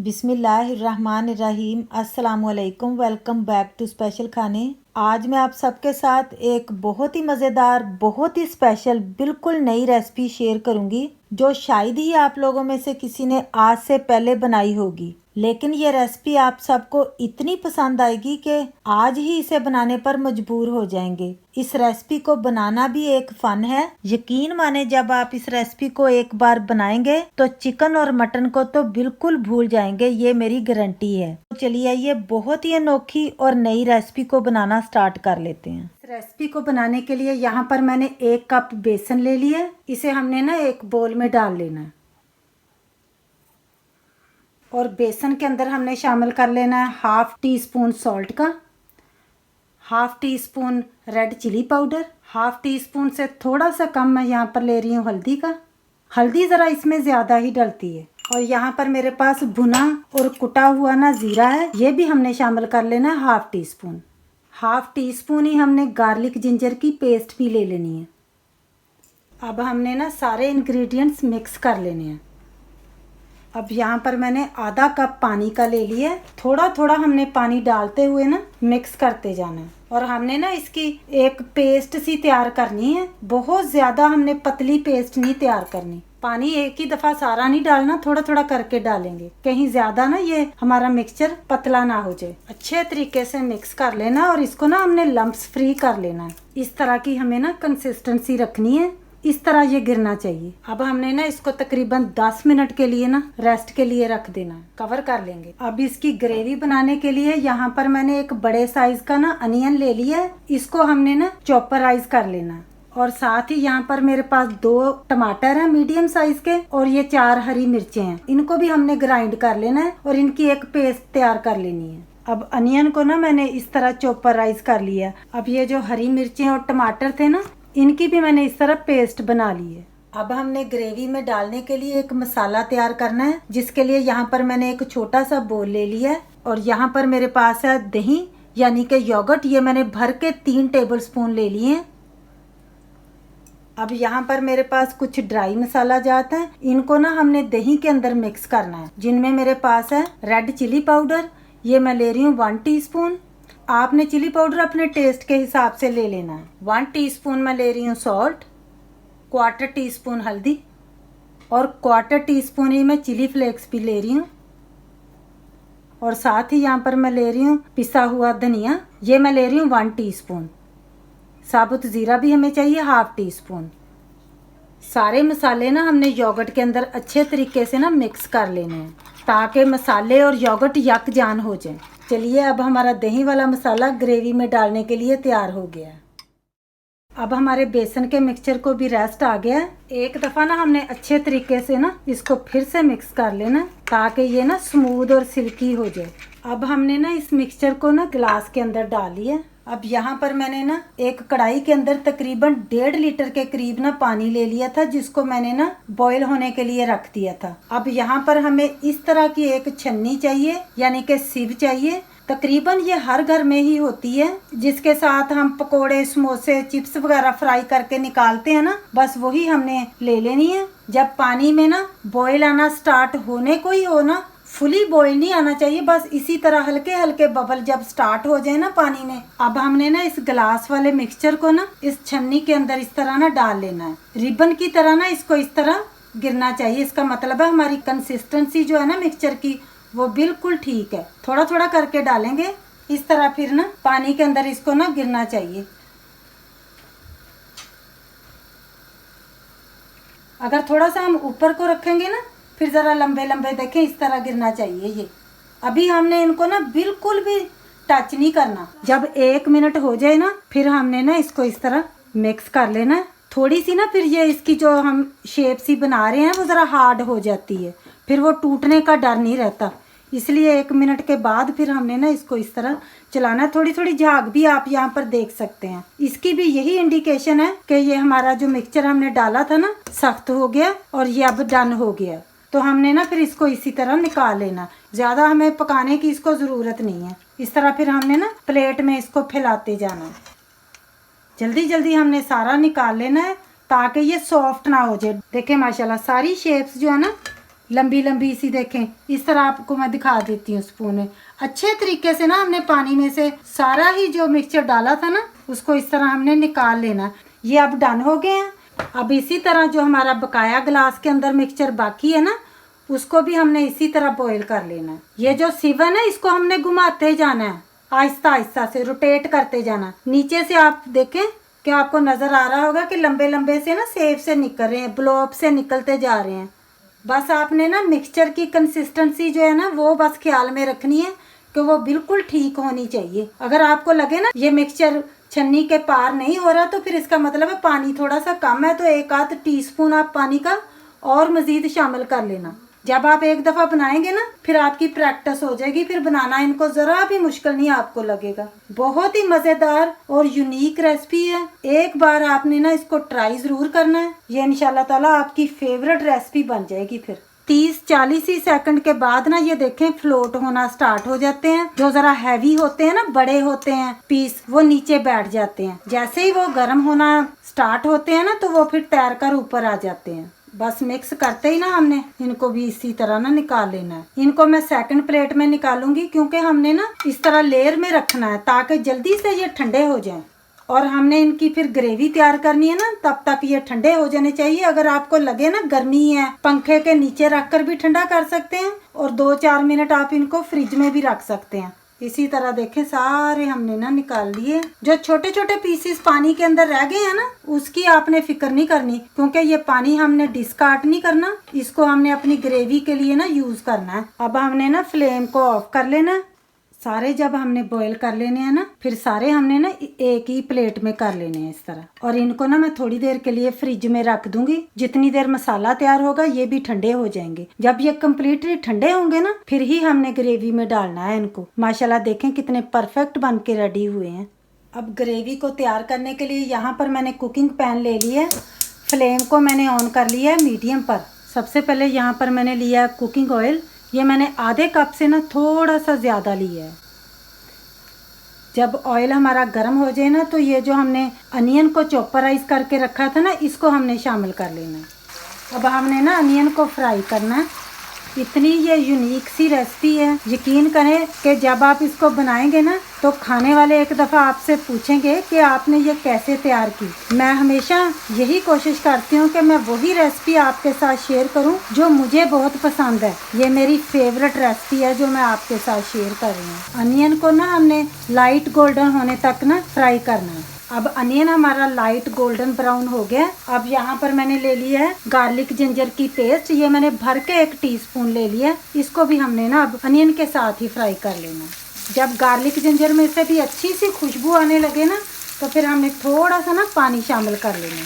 बिस्मिल्लाहिर्रहमानिर्रहीम। अस्सलाम वालेकुम। वेलकम बैक टू स्पेशल खाने। आज मैं आप सबके साथ एक बहुत ही मज़ेदार, बहुत ही स्पेशल, बिल्कुल नई रेसिपी शेयर करूंगी जो शायद ही आप लोगों में से किसी ने आज से पहले बनाई होगी। लेकिन ये रेसिपी आप सबको इतनी पसंद आएगी कि आज ही इसे बनाने पर मजबूर हो जाएंगे। इस रेसिपी को बनाना भी एक फन है। यकीन माने जब आप इस रेसिपी को एक बार बनाएंगे तो चिकन और मटन को तो बिल्कुल भूल जाएंगे, ये मेरी गारंटी है। तो चलिए ये बहुत ही अनोखी और नई रेसिपी को बनाना स्टार्ट कर लेते हैं। इस रेसिपी को बनाने के लिए यहाँ पर मैंने 1 कप बेसन ले लिया है। इसे हमने ना एक बोल में डाल लेना है और बेसन के अंदर हमने शामिल कर लेना है 1/2 टीस्पून सॉल्ट का, 1/2 teaspoon red chilli powder, 1/2 teaspoon से थोड़ा सा कम मैं यहाँ पर ले रही हूँ हल्दी का। हल्दी ज़रा इसमें ज़्यादा ही डलती है। और यहाँ पर मेरे पास भुना और कुटा हुआ ना ज़ीरा है, ये भी हमने शामिल कर लेना है 1/2 टीस्पून। 1/2 टीस्पून ही हमने गार्लिक जिंजर की पेस्ट भी ले लेनी है। अब हमने ना सारे इंग्रेडिएंट्स मिक्स कर लेने हैं। अब यहाँ पर मैंने आधा कप पानी का ले लिया है। थोड़ा थोड़ा हमने पानी डालते हुए ना मिक्स करते जाना है और हमने ना इसकी एक पेस्ट सी तैयार करनी है। बहुत ज़्यादा हमने पतली पेस्ट नहीं तैयार करनी। पानी एक ही दफ़ा सारा नहीं डालना, थोड़ा थोड़ा करके डालेंगे, कहीं ज़्यादा ना ये हमारा मिक्सचर पतला ना हो जाए। अच्छे तरीके से मिक्स कर लेना और इसको ना हमने लम्प्स फ्री कर लेना है। इस तरह की हमें ना कंसिस्टेंसी रखनी है, इस तरह ये गिरना चाहिए। अब हमने ना इसको तकरीबन 10 मिनट के लिए ना रेस्ट के लिए रख देना है, कवर कर लेंगे। अब इसकी ग्रेवी बनाने के लिए यहाँ पर मैंने एक बड़े साइज का ना अनियन ले लिया है। इसको हमने ना चॉपराइज कर लेना है और साथ ही यहाँ पर मेरे पास 2 टमाटर हैं मीडियम साइज के और ये 4 हरी मिर्चें हैं। इनको भी हमने ग्राइंड कर लेना है और इनकी एक पेस्ट तैयार कर लेनी है। अब अनियन को ना मैंने इस तरह चॉपराइज कर लिया। अब ये जो हरी मिर्चें और टमाटर थे ना, इनकी भी मैंने इस तरह पेस्ट बना ली है। अब हमने ग्रेवी में डालने के लिए एक मसाला तैयार करना है, जिसके लिए यहाँ पर मैंने एक छोटा सा बोल ले लिया है और यहाँ पर मेरे पास है दही यानी कि योगर्ट। ये मैंने भर के 3 टेबलस्पून ले लिए हैं। अब यहाँ पर मेरे पास कुछ ड्राई मसाला जात है, इनको ना हमने दही के अंदर मिक्स करना है, जिनमें मेरे पास है रेड चिली पाउडर, ये मैं ले रही हूँ 1 टीस्पून। आपने चिली पाउडर अपने टेस्ट के हिसाब से ले लेना है। 1 टीस्पून मैं ले रही हूँ सॉल्ट, 1/4 टीस्पून हल्दी और 1/4 टीस्पून ही मैं चिली फ्लेक्स भी ले रही हूँ। और साथ ही यहाँ पर मैं ले रही हूँ पिसा हुआ धनिया, ये मैं ले रही हूँ 1 टीस्पून। साबुत ज़ीरा भी हमें चाहिए 1/2 टीस्पून। सारे मसाले ना हमने योगर्ट के अंदर अच्छे तरीके से ना मिक्स कर लेने हैं ताकि मसाले और योगर्ट यकजान हो जाए। चलिए अब हमारा दही वाला मसाला ग्रेवी में डालने के लिए तैयार हो गया है। अब हमारे बेसन के मिक्सचर को भी रेस्ट आ गया है। एक दफ़ा ना हमने अच्छे तरीके से ना इसको फिर से मिक्स कर लेना ताकि ये ना स्मूथ और सिल्की हो जाए। अब हमने ना इस मिक्सचर को ना गिलास के अंदर डाल लिया। अब यहाँ पर मैंने ना एक कढ़ाई के अंदर तकरीबन 1.5 लीटर के करीब ना पानी ले लिया था, जिसको मैंने ना बॉईल होने के लिए रख दिया था। अब यहाँ पर हमें इस तरह की एक छन्नी चाहिए यानी कि सिव चाहिए। तकरीबन ये हर घर में ही होती है, जिसके साथ हम पकोड़े, समोसे, चिप्स वगैरह फ्राई करके निकालते हैं ना, बस वही हमने ले लेनी है। जब पानी में ना बॉईल आना स्टार्ट होने को ही हो ना, फुली बॉईल नहीं आना चाहिए, बस इसी तरह हल्के हल्के बबल जब स्टार्ट हो जाए ना पानी में, अब हमने ना इस गिलास वाले मिक्सचर को ना इस छन्नी के अंदर इस तरह ना डाल लेना है। रिबन की तरह ना इसको इस तरह गिरना चाहिए। इसका मतलब है हमारी कंसिस्टेंसी जो है ना मिक्सचर की, वो बिल्कुल ठीक है। थोड़ा थोड़ा करके डालेंगे इस तरह, फिर ना पानी के अंदर इसको ना गिरना चाहिए। अगर थोड़ा सा हम ऊपर को रखेंगे ना, फिर ज़रा लंबे लंबे देखें, इस तरह गिरना चाहिए ये। अभी हमने इनको ना बिल्कुल भी टच नहीं करना। जब 1 मिनट हो जाए ना, फिर हमने ना इसको इस तरह मिक्स कर लेना है। थोड़ी सी ना फिर ये इसकी जो हम शेप सी बना रहे हैं वो ज़रा हार्ड हो जाती है, फिर वो टूटने का डर नहीं रहता। इसलिए 1 मिनट के बाद फिर हमने ना इसको इस तरह चलाना है। थोड़ी थोड़ी झाग भी आप यहाँ पर देख सकते हैं। इसकी भी यही इंडिकेशन है कि ये हमारा जो मिक्सचर हमने डाला था ना सख्त हो गया और ये अब डन हो गया। तो हमने ना फिर इसको इसी तरह निकाल लेना। ज़्यादा हमें पकाने की इसको ज़रूरत नहीं है। इस तरह फिर हमने ना प्लेट में इसको फैलाते जाना। जल्दी जल्दी हमने सारा निकाल लेना है ताकि ये सॉफ्ट ना हो जाए। देखें माशाल्लाह सारी शेप्स जो है ना लंबी लंबी सी देखें, इस तरह आपको मैं दिखा देती हूँ स्पून में। अच्छे तरीके से ना हमने पानी में से सारा ही जो मिक्सचर डाला था ना उसको इस तरह हमने निकाल लेना। ये अब डन हो गए हैं। अब इसी तरह जो हमारा बकाया गिलास के अंदर मिक्सचर बाकी है ना उसको भी हमने इसी तरह बॉईल कर लेना है। ये जो सिवन है इसको हमने घुमाते जाना है, आहिस्ता आहिस्ता से रोटेट करते जाना। नीचे से आप देखें कि आपको नजर आ रहा होगा कि लंबे लंबे से ना सेब से निकल रहे हैं, ब्लॉब से निकलते जा रहे हैं। बस आपने ना मिक्सचर की कंसिस्टेंसी जो है ना वो बस ख्याल में रखनी है कि वो बिल्कुल ठीक होनी चाहिए। अगर आपको लगे ना ये मिक्सचर छन्नी के पार नहीं हो रहा तो फिर इसका मतलब है पानी थोड़ा सा कम है, तो 1 आध टीस्पून आप पानी का और मजीद शामिल कर लेना। जब आप एक दफ़ा बनाएंगे ना फिर आपकी प्रैक्टिस हो जाएगी, फिर बनाना इनको ज़रा भी मुश्किल नहीं आपको लगेगा। बहुत ही मज़ेदार और यूनिक रेसिपी है, एक बार आपने ना इसको ट्राई ज़रूर करना है। ये इंशाल्लाह ताला आपकी फेवरेट रेसिपी बन जाएगी। फिर 30-40 ही सेकंड के बाद ना ये देखें फ्लोट होना स्टार्ट हो जाते हैं। जो ज़रा हैवी होते हैं ना, बड़े होते हैं पीस, वो नीचे बैठ जाते हैं। जैसे ही वो गर्म होना स्टार्ट होते हैं ना तो वो फिर तैर कर ऊपर आ जाते हैं। बस मिक्स करते ही ना हमने इनको भी इसी तरह ना निकाल लेना है। इनको मैं सेकंड प्लेट में निकालूंगी क्योंकि हमने ना इस तरह लेयर में रखना है ताकि जल्दी से ये ठंडे हो जाएं। और हमने इनकी फिर ग्रेवी तैयार करनी है ना, तब तक ये ठंडे हो जाने चाहिए। अगर आपको लगे ना गर्मी है, पंखे के नीचे रख कर भी ठंडा कर सकते हैं और 2-4 मिनट आप इनको फ्रिज में भी रख सकते हैं। इसी तरह देखें सारे हमने ना निकाल लिए। जो छोटे छोटे पीसेस पानी के अंदर रह गए हैं ना उसकी आपने फिक्र नहीं करनी क्योंकि ये पानी हमने डिस्कार्ड नहीं करना, इसको हमने अपनी ग्रेवी के लिए ना यूज करना है। अब हमने ना फ्लेम को ऑफ कर लेना। सारे जब हमने बॉईल कर लेने हैं ना फिर सारे हमने ना एक ही प्लेट में कर लेने हैं इस तरह। और इनको ना मैं थोड़ी देर के लिए फ्रिज में रख दूंगी। जितनी देर मसाला तैयार होगा ये भी ठंडे हो जाएंगे। जब ये कम्प्लीटली ठंडे होंगे ना फिर ही हमने ग्रेवी में डालना है इनको। माशाल्लाह देखें कितने परफेक्ट बन के रेडी हुए हैं। अब ग्रेवी को तैयार करने के लिए यहाँ पर मैंने कुकिंग पैन ले लिया है। फ्लेम को मैंने ऑन कर लिया है मीडियम पर। सबसे पहले यहाँ पर मैंने लिया कुकिंग ऑयल। ये मैंने आधे कप से ना थोड़ा सा ज़्यादा लिया है। जब ऑयल हमारा गर्म हो जाए ना तो ये जो हमने अनियन को चॉपराइज करके रखा था ना इसको हमने शामिल कर लेना है। अब हमने ना अनियन को फ्राई करना है। इतनी ये यूनिक सी रेसिपी है, यकीन करें कि जब आप इसको बनाएंगे ना तो खाने वाले एक दफ़ा आपसे पूछेंगे कि आपने ये कैसे तैयार की। मैं हमेशा यही कोशिश करती हूँ कि मैं वही रेसिपी आपके साथ शेयर करूँ जो मुझे बहुत पसंद है। ये मेरी फेवरेट रेसिपी है जो मैं आपके साथ शेयर कर रही हूँ। अनियन को ना हमने लाइट गोल्डन होने तक ना फ्राई करना है। अब अनियन हमारा लाइट गोल्डन ब्राउन हो गया। अब यहाँ पर मैंने ले लिया है गार्लिक जिंजर की पेस्ट। ये मैंने भर के 1 टीस्पून ले लिया। इसको भी हमने ना अब अनियन के साथ ही फ्राई कर लेना। जब गार्लिक जिंजर में से भी अच्छी सी खुशबू आने लगे ना तो फिर हमने थोड़ा सा ना पानी शामिल कर लेना।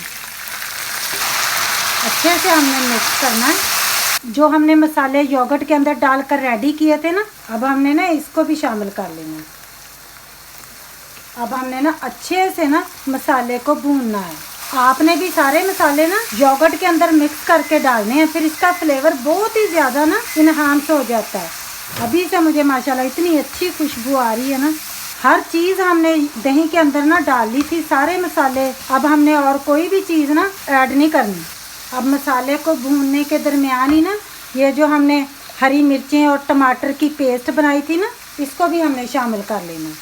अच्छे से हमने मिक्स करना है। जो हमने मसाले योगर्ट के अंदर डालकर रेडी किए थे ना अब हमने ना इसको भी शामिल कर लेना। अब हमने ना अच्छे से ना मसाले को भूनना है। आपने भी सारे मसाले ना योगर्ट के अंदर मिक्स करके डालने हैं, फिर इसका फ्लेवर बहुत ही ज़्यादा ना इन्हांस हो जाता है। अभी से मुझे माशाल्लाह इतनी अच्छी खुशबू आ रही है ना। हर चीज़ हमने दही के अंदर ना डाल ली थी, सारे मसाले। अब हमने और कोई भी चीज़ ना ऐड नहीं करनी। अब मसाले को भूनने के दरमियान ही ना ये जो हमने हरी मिर्चें और टमाटर की पेस्ट बनाई थी ना इसको भी हमने शामिल कर लेना।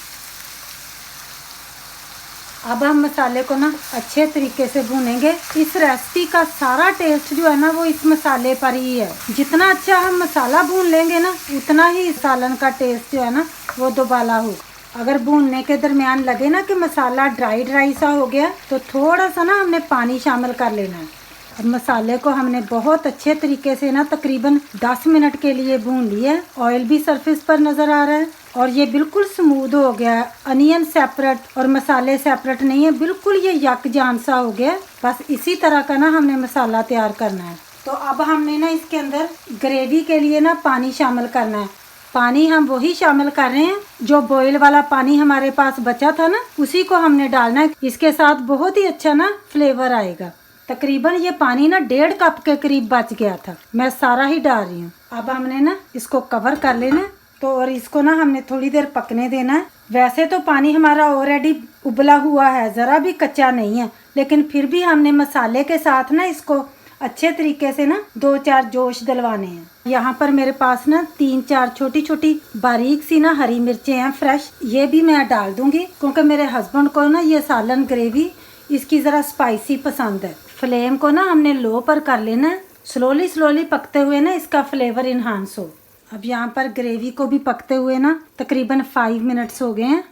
अब हम मसाले को ना अच्छे तरीके से भूनेंगे। इस रेसिपी का सारा टेस्ट जो है ना वो इस मसाले पर ही है। जितना अच्छा हम मसाला भून लेंगे ना उतना ही सालन का टेस्ट जो है ना वो दोबाला हो। अगर भूनने के दरमियान लगे ना कि मसाला ड्राई ड्राई सा हो गया तो थोड़ा सा ना हमने पानी शामिल कर लेना है। अब मसाले को हमने बहुत अच्छे तरीके से ना तकरीबन 10 मिनट के लिए भून लिया। ऑयल भी सरफेस पर नज़र आ रहा है और ये बिल्कुल स्मूथ हो गया है। अनियन सेपरेट और मसाले सेपरेट नहीं है, बिल्कुल ये यकजान सा हो गया। बस इसी तरह का ना हमने मसाला तैयार करना है। तो अब हमने ना इसके अंदर ग्रेवी के लिए ना पानी शामिल करना है। पानी हम वही शामिल कर रहे हैं जो बॉयल वाला पानी हमारे पास बचा था ना उसी को हमने डालना है। इसके साथ बहुत ही अच्छा ना फ्लेवर आएगा। तकरीबन ये पानी ना 1.5 कप के करीब बच गया था, मैं सारा ही डाल रही हूँ। अब हमने ना इसको कवर कर लेना तो और इसको ना हमने थोड़ी देर पकने देना है। वैसे तो पानी हमारा ऑलरेडी उबला हुआ है, ज़रा भी कच्चा नहीं है, लेकिन फिर भी हमने मसाले के साथ ना इसको अच्छे तरीके से ना 2-4 जोश दिलवाने हैं। यहाँ पर मेरे पास ना 3-4 छोटी छोटी बारीक सी ना हरी मिर्चें हैं फ्रेश, ये भी मैं डाल दूंगी क्योंकि मेरे हस्बैंड को ना ये सालन ग्रेवी इसकी ज़रा स्पाइसी पसंद है। फ्लेम को ना हमने लो पर कर लेना है, स्लोली स्लोली पकते हुए ना इसका फ्लेवर इन्हांस हो। अब यहाँ पर ग्रेवी को भी पकते हुए ना तकरीबन 5 मिनट्स हो गए हैं।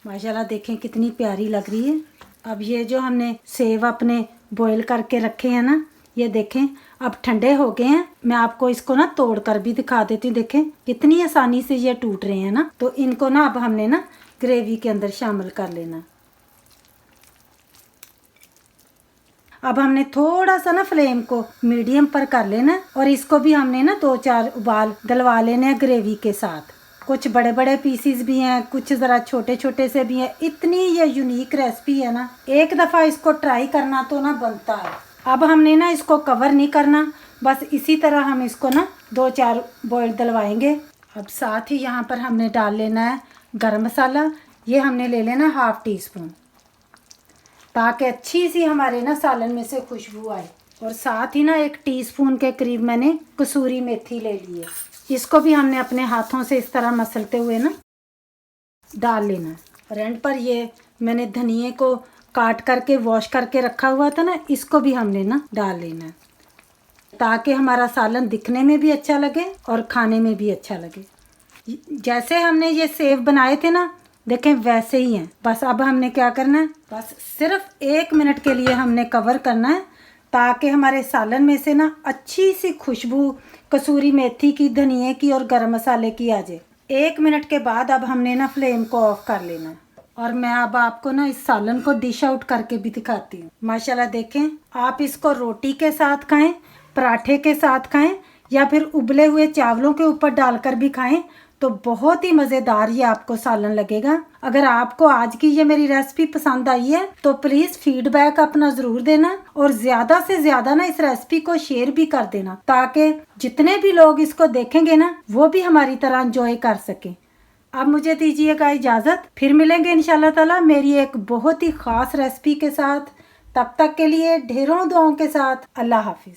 माशाल्लाह देखें कितनी प्यारी लग रही है। अब ये जो हमने सेव अपने बॉईल करके रखे हैं ना, ये देखें अब ठंडे हो गए हैं। मैं आपको इसको ना तोड़ कर भी दिखा देती हूँ। देखें कितनी आसानी से ये टूट रहे हैं ना। तो इनको ना अब हमने ना ग्रेवी के अंदर शामिल कर लेना। अब हमने थोड़ा सा ना फ्लेम को मीडियम पर कर लेना और इसको भी हमने ना 2-4 उबाल दिलवा लेने हैं ग्रेवी के साथ। कुछ बड़े बड़े पीसीज भी हैं, कुछ ज़रा छोटे छोटे से भी हैं। इतनी ये यूनिक रेसिपी है ना, एक दफ़ा इसको ट्राई करना तो ना बनता है। अब हमने ना इसको कवर नहीं करना, बस इसी तरह हम इसको ना 2-4 बॉयल दिलवाएंगे। अब साथ ही यहाँ पर हमने डाल लेना है गरम मसाला। ये हमने ले लेना 1/2 टीस्पून, ताकि अच्छी सी हमारे ना सालन में से खुशबू आए। और साथ ही ना 1 टीस्पून के करीब मैंने कसूरी मेथी ले ली है। इसको भी हमने अपने हाथों से इस तरह मसलते हुए ना डाल लेना है। और एंड पर ये मैंने धनिए को काट करके वॉश करके रखा हुआ था ना, इसको भी हमने ना डाल लेना है, ताकि हमारा सालन दिखने में भी अच्छा लगे और खाने में भी अच्छा लगे। जैसे हमने ये सेव बनाए थे ना, देखें वैसे ही हैं। बस अब हमने क्या करना है, बस सिर्फ 1 मिनट के लिए हमने कवर करना है, ताकि हमारे सालन में से ना अच्छी सी खुशबू कसूरी मेथी की, धनिए की और गरम मसाले की आ जाए। 1 मिनट के बाद अब हमने ना फ्लेम को ऑफ कर लेना है। और मैं अब आपको ना इस सालन को डिश आउट करके भी दिखाती हूँ। माशाल्लाह देखें, आप इसको रोटी के साथ खाएं, पराठे के साथ खाएं या फिर उबले हुए चावलों के ऊपर डालकर भी खाएं, तो बहुत ही मज़ेदार ये आपको सालन लगेगा। अगर आपको आज की ये मेरी रेसिपी पसंद आई है तो प्लीज़ फीडबैक अपना ज़रूर देना और ज़्यादा से ज़्यादा ना इस रेसिपी को शेयर भी कर देना, ताकि जितने भी लोग इसको देखेंगे ना वो भी हमारी तरह एंजॉय कर सकें। अब मुझे दीजिएगा इजाज़त, फिर मिलेंगे इंशाल्लाह ताला मेरी एक बहुत ही ख़ास रेसिपी के साथ। तब तक के लिए ढेरों दुआओं के साथ अल्लाह हाफिज़।